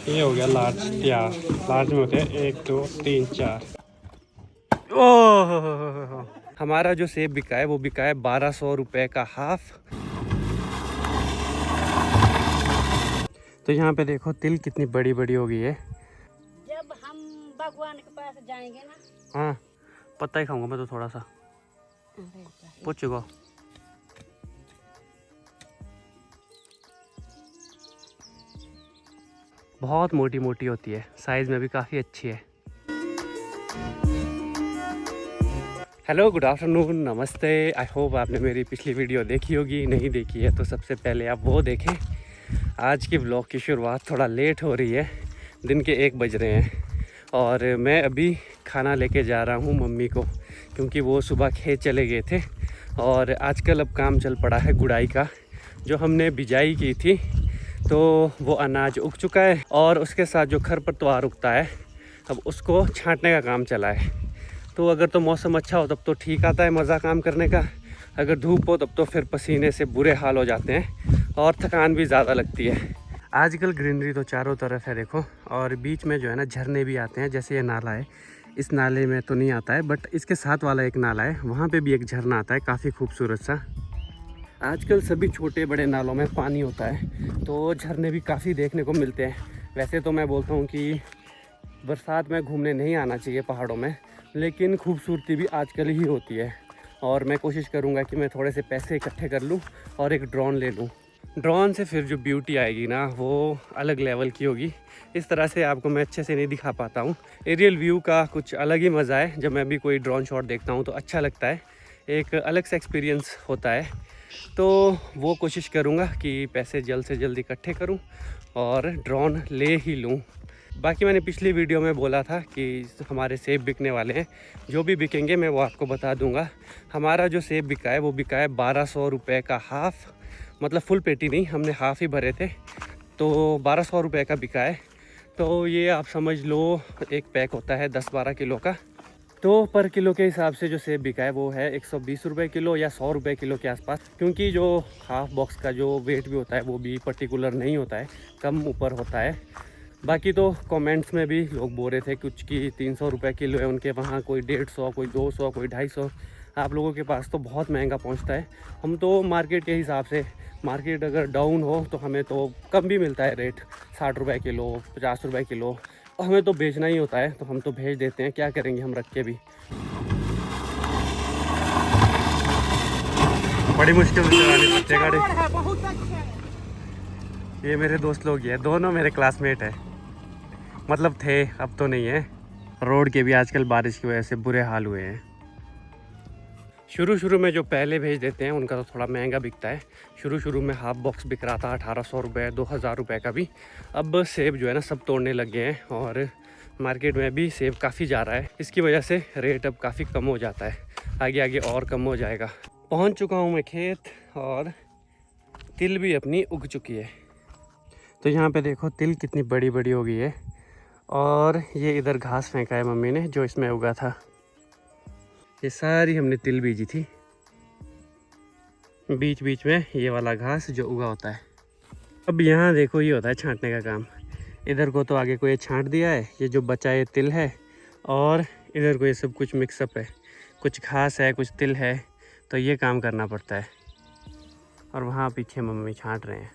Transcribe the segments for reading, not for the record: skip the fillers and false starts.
ये हो गया लार्ज तैयार। लार्ज में होते हैं 1 2 3 4। ओह, हमारा जो सेब बिका है वो बिका है 1200 रुपये का हाफ। तो यहाँ पे देखो तिल कितनी बड़ी बड़ी हो गई है। जब हम भगवान के पास जाएंगे ना। हाँ, पत्ता ही खाऊंगा मैं तो थोड़ा सा। पूछो। बहुत मोटी मोटी होती है, साइज में भी काफ़ी अच्छी है। हेलो, गुड आफ्टरनून, नमस्ते। आई होप आपने मेरी पिछली वीडियो देखी होगी। नहीं देखी है तो सबसे पहले आप वो देखें। आज की व्लॉग की शुरुआत थोड़ा लेट हो रही है, दिन के 1 बज रहे हैं और मैं अभी खाना लेके जा रहा हूँ मम्मी को, क्योंकि वो सुबह खेत चले गए थे और आजकल अब काम चल पड़ा है गुड़ाई का। जो हमने बिजाई की थी तो वो अनाज उग चुका है और उसके साथ जो खरपतवार उगता है अब उसको छांटने का काम चला है। तो अगर तो मौसम अच्छा हो तब तो ठीक आता है मज़ा काम करने का, अगर धूप हो तब तो फिर पसीने से बुरे हाल हो जाते हैं और थकान भी ज़्यादा लगती है। आजकल ग्रीनरी तो चारों तरफ है देखो, और बीच में जो है ना झरने भी आते हैं। जैसे ये नाला है, इस नाले में तो नहीं आता है बट इसके साथ वाला एक नाला है, वहाँ पे भी एक झरना आता है काफ़ी खूबसूरत सा। आजकल सभी छोटे बड़े नालों में पानी होता है तो झरने भी काफ़ी देखने को मिलते हैं। वैसे तो मैं बोलता हूँ कि बरसात में घूमने नहीं आना चाहिए पहाड़ों में, लेकिन खूबसूरती भी आजकल ही होती है और मैं कोशिश करूँगा कि मैं थोड़े से पैसे इकट्ठे कर लूँ और एक ड्रोन ले लूँ। ड्रोन से फिर जो ब्यूटी आएगी ना वो अलग लेवल की होगी। इस तरह से आपको मैं अच्छे से नहीं दिखा पाता हूँ। एरियल व्यू का कुछ अलग ही मज़ा है। जब मैं भी कोई ड्रोन शॉट देखता हूँ तो अच्छा लगता है, एक अलग सा एक्सपीरियंस होता है। तो वो कोशिश करूँगा कि पैसे जल्द से जल्द इकट्ठे करूँ और ड्रोन ले ही लूँ। बाकी मैंने पिछली वीडियो में बोला था कि हमारे सेब बिकने वाले हैं, जो भी बिकेंगे मैं वो आपको बता दूंगा। हमारा जो सेब बिका है वो बिका है 1200 रुपये का हाफ़, मतलब फुल पेटी नहीं, हमने हाफ़ ही भरे थे तो 1200 रुपये का बिका है। तो ये आप समझ लो एक पैक होता है 10-12 किलो का। तो पर किलो के हिसाब से जो सेब बिका है वो है 120 रुपये किलो या 100 रुपये किलो के आसपास, क्योंकि जो हाफ़ बॉक्स का जो वेट भी होता है वो भी पर्टिकुलर नहीं होता है, कम ऊपर होता है। बाकी तो कमेंट्स में भी लोग बोल रहे थे कुछ कि 300 रुपये किलो है उनके वहाँ, कोई 150, कोई 200, कोई 250। आप लोगों के पास तो बहुत महंगा पहुँचता है। हम तो मार्केट के हिसाब से, मार्केट अगर डाउन हो तो हमें तो कम भी मिलता है रेट, 60 रुपये किलो, 50 रुपये किलो। और हमें तो बेचना ही होता है तो हम तो भेज देते हैं, क्या करेंगे हम रख के भी। बड़ी मुश्किल से चलानी पड़ती है गाड़ी। ये मेरे दोस्त लोग ही है, दोनों मेरे क्लासमेट है, मतलब थे, अब तो नहीं है। रोड के भी आजकल बारिश की वजह से बुरे हाल हुए हैं। शुरू शुरू में जो पहले भेज देते हैं उनका तो थोड़ा महंगा बिकता है। शुरू में हाफ बॉक्स बिक रहा था 1800 रुपये, 2000 रुपये का भी। अब सेब जो है ना सब तोड़ने लग गए हैं और मार्केट में भी सेब काफ़ी जा रहा है। इसकी वजह से रेट अब काफ़ी कम हो जाता है, आगे आगे और कम हो जाएगा। पहुंच चुका हूं मैं खेत और तिल भी अपनी उग चुकी है। तो यहाँ पे देखो तिल कितनी बड़ी बड़ी हो गई है और ये इधर घास फेंका है मम्मी ने जो इसमें उगा था। ये सारी हमने तिल बीजी थी, बीच बीच में ये वाला घास जो उगा होता है। अब यहाँ देखो ये होता है छांटने का काम। इधर को तो आगे को ये छांट दिया है, ये जो बचा ये तिल है और इधर को ये सब कुछ मिक्सअप है, कुछ घास है कुछ तिल है, तो ये काम करना पड़ता है। और वहाँ पीछे मम्मी छांट रहे हैं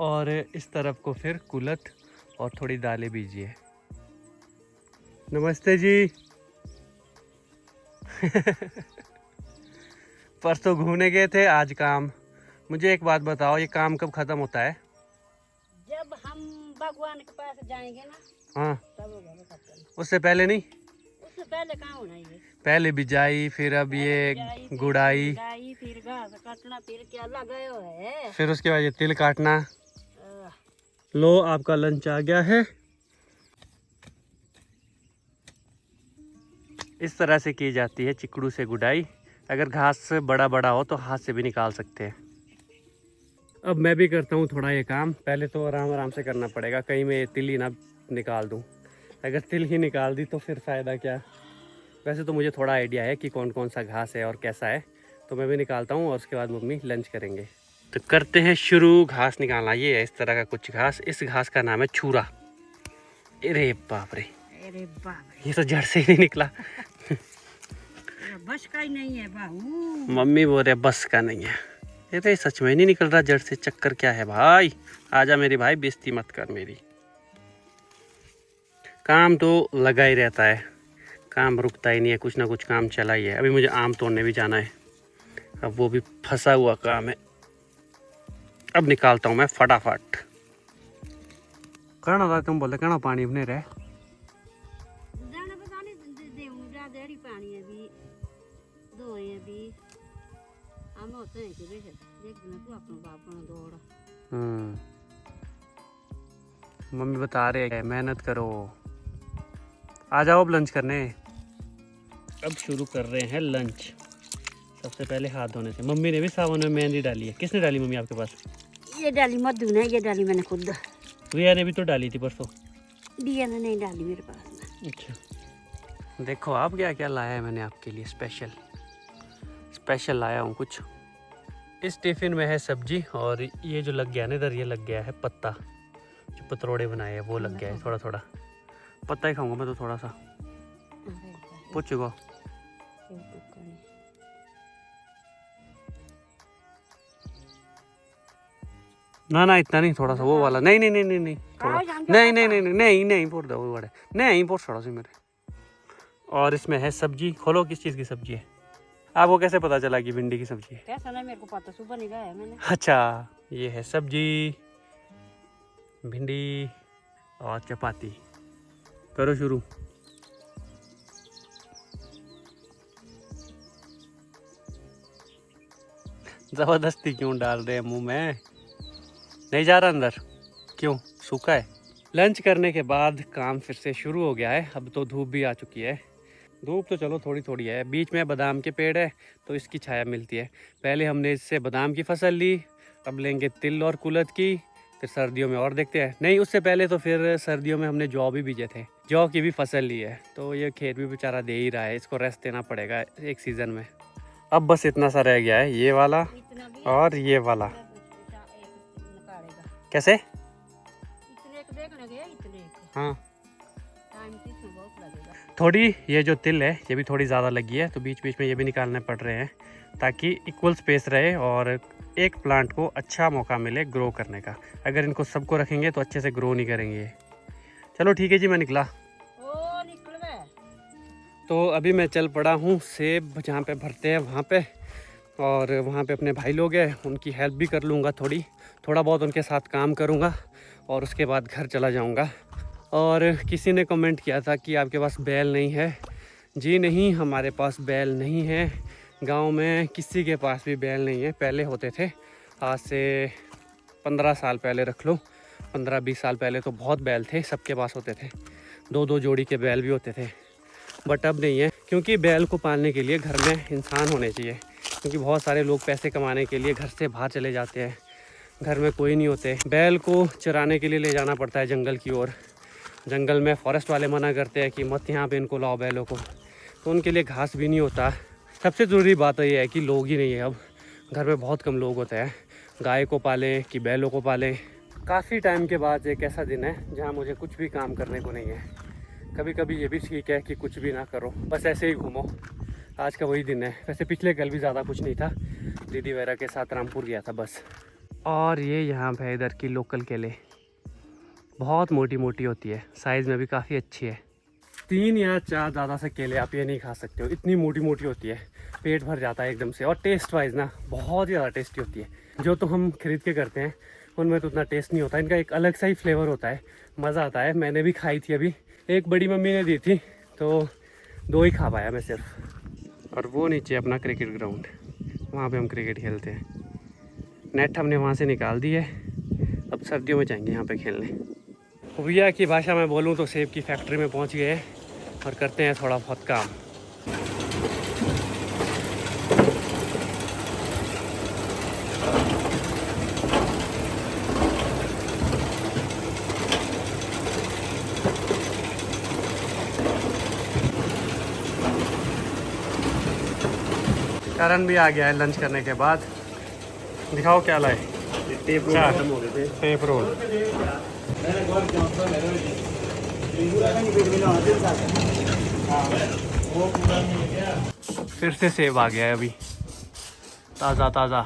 और इस तरफ को फिर कुलत और थोड़ी दालें बीजिए। नमस्ते जी। परसों घूमने गए थे, आज काम। मुझे एक बात बताओ, ये काम कब खत्म होता है? जब हम भगवान के पास जाएंगे ना। हाँ, तब होगा खत्म। उससे पहले नहीं? उससे पहले कहाँ होना ये? पहले बिजाई, फिर अब ये गुड़ाई, फिर घास काटना, फिर क्या लगा है, फिर उसके बाद ये तिल काटना। आह, लो आपका लंच आ गया है। इस तरह से की जाती है चिकड़ू से गुड़ाई। अगर घास बड़ा बड़ा हो तो हाथ से भी निकाल सकते हैं। अब मैं भी करता हूँ थोड़ा ये काम। पहले तो आराम आराम से करना पड़ेगा, कहीं मैं तिल ही ना निकाल दूँ। अगर तिल ही निकाल दी तो फिर फ़ायदा क्या। वैसे तो मुझे थोड़ा आइडिया है कि कौन कौन सा घास है और कैसा है, तो मैं भी निकालता हूँ और उसके बाद मम्मी लंच करेंगे। तो करते हैं शुरू। घास निकालना, ये है इस तरह का कुछ घास। इस घास का नाम है छूरा। अरे बाप रे, अरे बाप ये तो जड़ से ही नहीं निकला। रे, बस का ही नहीं है बाबू। मम्मी बोल रहे बस का नहीं है। अरे सच में नहीं निकल रहा जड़ से। चक्कर क्या है भाई? आजा मेरी भाई, बेइज्जती मत कर मेरी। काम तो लगा ही रहता है, काम रुकता ही नहीं है, कुछ ना कुछ काम चला ही है। अभी मुझे आम तोड़ने भी जाना है, अब वो भी फंसा हुआ काम है। अब निकालता हूँ मैं फटाफट। करना था तुम बोले कहना पानी अपने रहे। जाना पता नहीं देऊंगा देरी पानी अभी दो है अभी हम होते हैं कि देख देना तू अपना बाप ना दौड़। मम्मी बता रहे हैं मेहनत करो। आ जाओ अब लंच करने। अब शुरू कर रहे हैं लंच। सबसे पहले हाथ धोने से। मम्मी ने भी सावन में मेहंदी डाली है। किसने डाली मम्मी आपके पास? ये डाली मधु ने, ये डाली मैंने खुद। रिया ने भी तो डाली थी परसों। दिया ने नहीं डाली मेरे पास। अच्छा, देखो आप क्या क्या लाया है मैंने आपके लिए। स्पेशल लाया हूँ कुछ। इस टिफ़िन में है सब्जी, और ये जो लग गया ना इधर, ये लग गया है पत्ता। जो पतरोड़े बनाए हैं वो लग गया है थोड़ा थोड़ा। पत्ता ही खाऊंगा मैं तो थोड़ा सा। पूछो ना ना, इतना नहीं, थोड़ा सा वो वाला। नहीं नहीं नहीं नहीं नहीं थोड़ा। नहीं नहीं नहीं नहीं नहीं पोड़ दो वो बड़े। नहीं पोड़ थोड़ा सा मेरे। और इसमें है सब्जी। खोलो, किस चीज़ की सब्जी है? आपको कैसे पता चला कि भिंडी की सब्जी है? कैसा नहीं, मेरे को पता सुबह नहीं गया है मैंने। अच्छा, ये है सब्जी, भिंडी और चपाती। करो शुरू। जबरदस्ती क्यों डाल रहे हैं मुंह में? नहीं जा रहा अंदर? क्यों, सूखा है? लंच करने के बाद काम फिर से शुरू हो गया है। अब तो धूप भी आ चुकी है। धूप तो चलो थोड़ी थोड़ी है। बीच में बादाम के पेड़ है तो इसकी छाया मिलती है। पहले हमने इससे बादाम की फसल ली, अब लेंगे तिल और कुलथ की, फिर सर्दियों में और देखते हैं। नहीं, उससे पहले तो फिर सर्दियों में हमने जौ भी बीजे थे, जौ की भी फसल ली है। तो ये खेत भी बेचारा दे ही रहा है, इसको रेस्ट देना पड़ेगा एक सीज़न में। अब बस इतना सा रह गया है, ये वाला और ये वाला। कैसे? हाँ, थोड़ी ये जो तिल है ये भी थोड़ी ज़्यादा लगी है, तो बीच बीच में ये भी निकालने पड़ रहे हैं ताकि इक्वल स्पेस रहे और एक प्लांट को अच्छा मौका मिले ग्रो करने का। अगर इनको सबको रखेंगे तो अच्छे से ग्रो नहीं करेंगे। चलो ठीक है जी, मैं निकला। तो अभी मैं चल पड़ा हूँ सेब जहाँ पे भरते हैं वहाँ पे, और वहाँ पे अपने भाई लोग हैं, उनकी हेल्प भी कर लूँगा। थोड़ा बहुत उनके साथ काम करूँगा और उसके बाद घर चला जाऊँगा। और किसी ने कमेंट किया था कि आपके पास बैल नहीं है। जी नहीं, हमारे पास बैल नहीं है। गांव में किसी के पास भी बैल नहीं है। पहले होते थे, आज से 15 साल पहले रख लो, 15-20 साल पहले तो बहुत बैल थे, सबके पास होते थे। 2-2 जोड़ी के बैल भी होते थे, बट अब नहीं है। क्योंकि बैल को पालने के लिए घर में इंसान होने चाहिए, क्योंकि बहुत सारे लोग पैसे कमाने के लिए घर से बाहर चले जाते हैं, घर में कोई नहीं होते। बैल को चराने के लिए ले जाना पड़ता है जंगल की ओर। जंगल में फॉरेस्ट वाले मना करते हैं कि मत यहाँ पे इनको लाओ बैलों को, तो उनके लिए घास भी नहीं होता। सबसे ज़रूरी बात तो ये है कि लोग ही नहीं है, अब घर में बहुत कम लोग होते हैं। गाय को पालें कि बैलों को पालें। काफ़ी टाइम के बाद एक ऐसा दिन है जहाँ मुझे कुछ भी काम करने को नहीं है। कभी कभी ये भी ठीक है कि कुछ भी ना करो, बस ऐसे ही घूमो। आज का वही दिन है। वैसे पिछले कल भी ज़्यादा कुछ नहीं था, दीदी वगैरह के साथ रामपुर गया था बस। और ये यहाँ पे इधर की लोकल केले बहुत मोटी मोटी होती है, साइज़ में भी काफ़ी अच्छी है। 3 या 4 ज़्यादा से केले आप ये नहीं खा सकते हो, इतनी मोटी मोटी होती है। पेट भर जाता है एकदम से, और टेस्ट वाइज ना बहुत ही ज़्यादा टेस्टी होती है। जो तो हम खरीद के करते हैं उनमें तो उतना टेस्ट नहीं होता, इनका एक अलग सा ही फ्लेवर होता है, मज़ा आता है। मैंने भी खाई थी अभी, एक बड़ी मम्मी ने दी थी तो 2 ही खा पाया मैं सिर्फ। और वो नीचे अपना क्रिकेट ग्राउंड, वहाँ पे हम क्रिकेट खेलते हैं। नेट हमने वहाँ से निकाल दी है, अब सर्दियों में जाएंगे यहाँ पे खेलने। भैया की भाषा में बोलूँ तो सेब की फैक्ट्री में पहुँच गए हैं और करते हैं थोड़ा बहुत काम। करण भी आ गया है लंच करने के बाद। दिखाओ क्या लाए। टेप रोल अच्छा। खत्म हो गए थे। Tape roll. फिर से सेब आ गया है अभी, ताज़ा ताज़ा।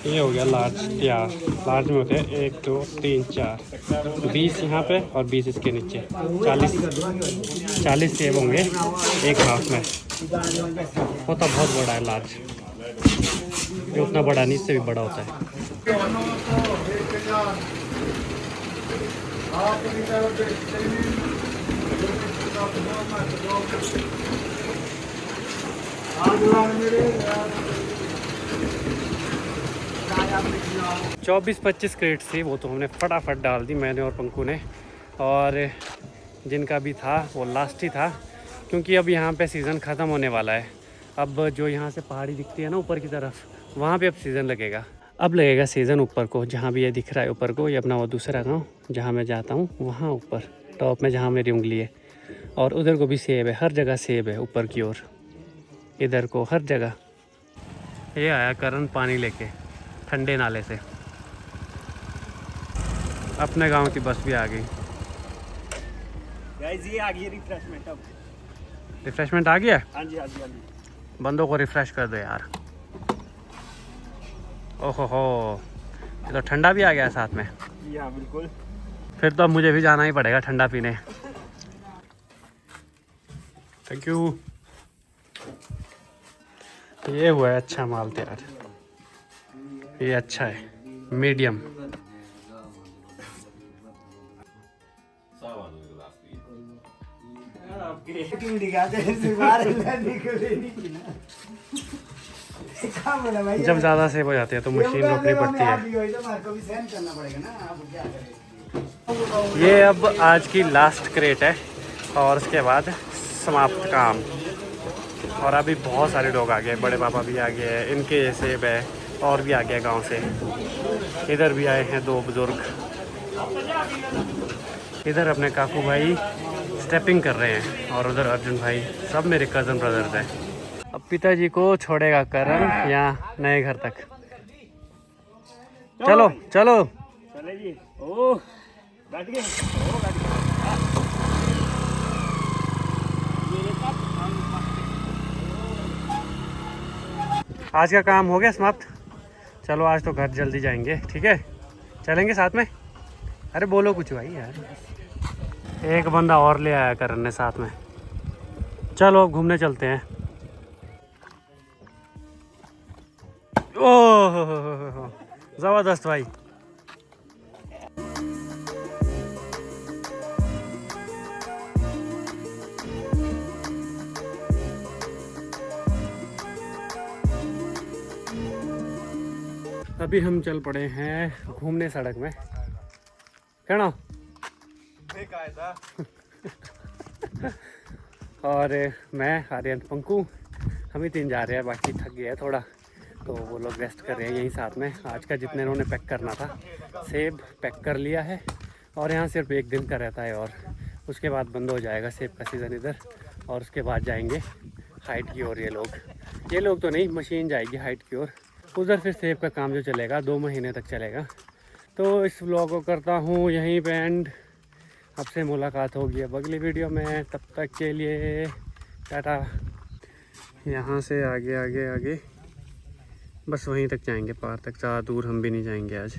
ये हो गया लार्ज। या लार्ज में होते हैं 1 2 3 4, 20 यहाँ पे और 20 इसके नीचे। 40 सेब होंगे एक हाफ में। होता बहुत बड़ा है लार्ज, ये उतना बड़ा नहीं, इससे भी बड़ा होता है। चौबीस 25 क्रेट थी, वो तो हमने फटाफट डाल दी, मैंने और पंकु ने। और जिनका भी था वो लास्ट ही था, क्योंकि अब यहाँ पे सीज़न ख़त्म होने वाला है। अब जो यहाँ से पहाड़ी दिखती है ना ऊपर की तरफ, वहाँ पे अब सीज़न लगेगा। अब लगेगा सीज़न ऊपर को, जहाँ भी ये दिख रहा है ऊपर को, ये अपना वो दूसरा गाँव जहाँ मैं जाता हूँ, वहाँ ऊपर टॉप में जहाँ मेरी उंगली है। और उधर को भी सेब है, हर जगह सेब है ऊपर की ओर, इधर को हर जगह। ये आया करण पानी लेके ठंडे नाले से। अपने गांव की बस भी आ गई। गाइस ये आ गई रिफ्रेशमेंट अब। रिफ्रेशमेंट आ गया। हाँ जी हाँ जी हाँ जी। बंदों को रिफ्रेश कर दो यार। ओहो हो, ये तो ठंडा भी आ गया साथ में। जी हाँ बिल्कुल। फिर तो अब मुझे भी जाना ही पड़ेगा ठंडा पीने। Thank you. ये हुआ है अच्छा माल तैयार, ये अच्छा है, मीडियम। जब ज़्यादा सेब हो जाते हैं तो मशीन रोकनी पड़ती है। ये अब आज की लास्ट क्रेट है और उसके बाद समाप्त काम। और अभी बहुत सारे लोग आ गए, बड़े पापा भी आ गए हैं, इनके सेब है, और भी आ गया गांव से। इधर भी आए हैं 2 बुजुर्ग। इधर अपने काकू भाई स्टेपिंग कर रहे हैं और उधर अर्जुन भाई, सब मेरे कज़न ब्रदर्स हैं। अब पिताजी को छोड़ेगा करण यहाँ नए घर तक। चलो चलो चले जी। ओ बैठ गए। ओ बैठ गए। आज का काम हो गया समाप्त। चलो आज तो घर जल्दी जाएंगे, ठीक है? चलेंगे साथ में। अरे बोलो कुछ भाई यार। एक बंदा और ले आया करण ने साथ में। चलो अब घूमने चलते हैं। ओह ज़बरदस्त भाई। अभी हम चल पड़े हैं घूमने सड़क में, कहना। और मैं आर्यन पंकु, हम ही 3 जा रहे हैं, बाकी थक गया है थोड़ा तो वो लोग रेस्ट कर रहे हैं यहीं साथ में। आज का जितने इन्होंने पैक करना था सेब पैक कर लिया है, और यहाँ सिर्फ 1 दिन का रहता है और उसके बाद बंद हो जाएगा सेब का सीज़न इधर। और उसके बाद जाएंगे हाइट की ओर। ये लोग तो नहीं, मशीन जाएगी हाइट की ओर। उधर फिर सेब का काम जो चलेगा 2 महीने तक चलेगा। तो इस व्लॉग को करता हूँ यहीं पे एंड। आपसे मुलाकात होगी अब अगली वीडियो में, तब तक के लिए टाटा। यहाँ से आगे आगे आगे बस वहीं तक जाएंगे, पार तक, ज़्यादा दूर हम भी नहीं जाएंगे आज।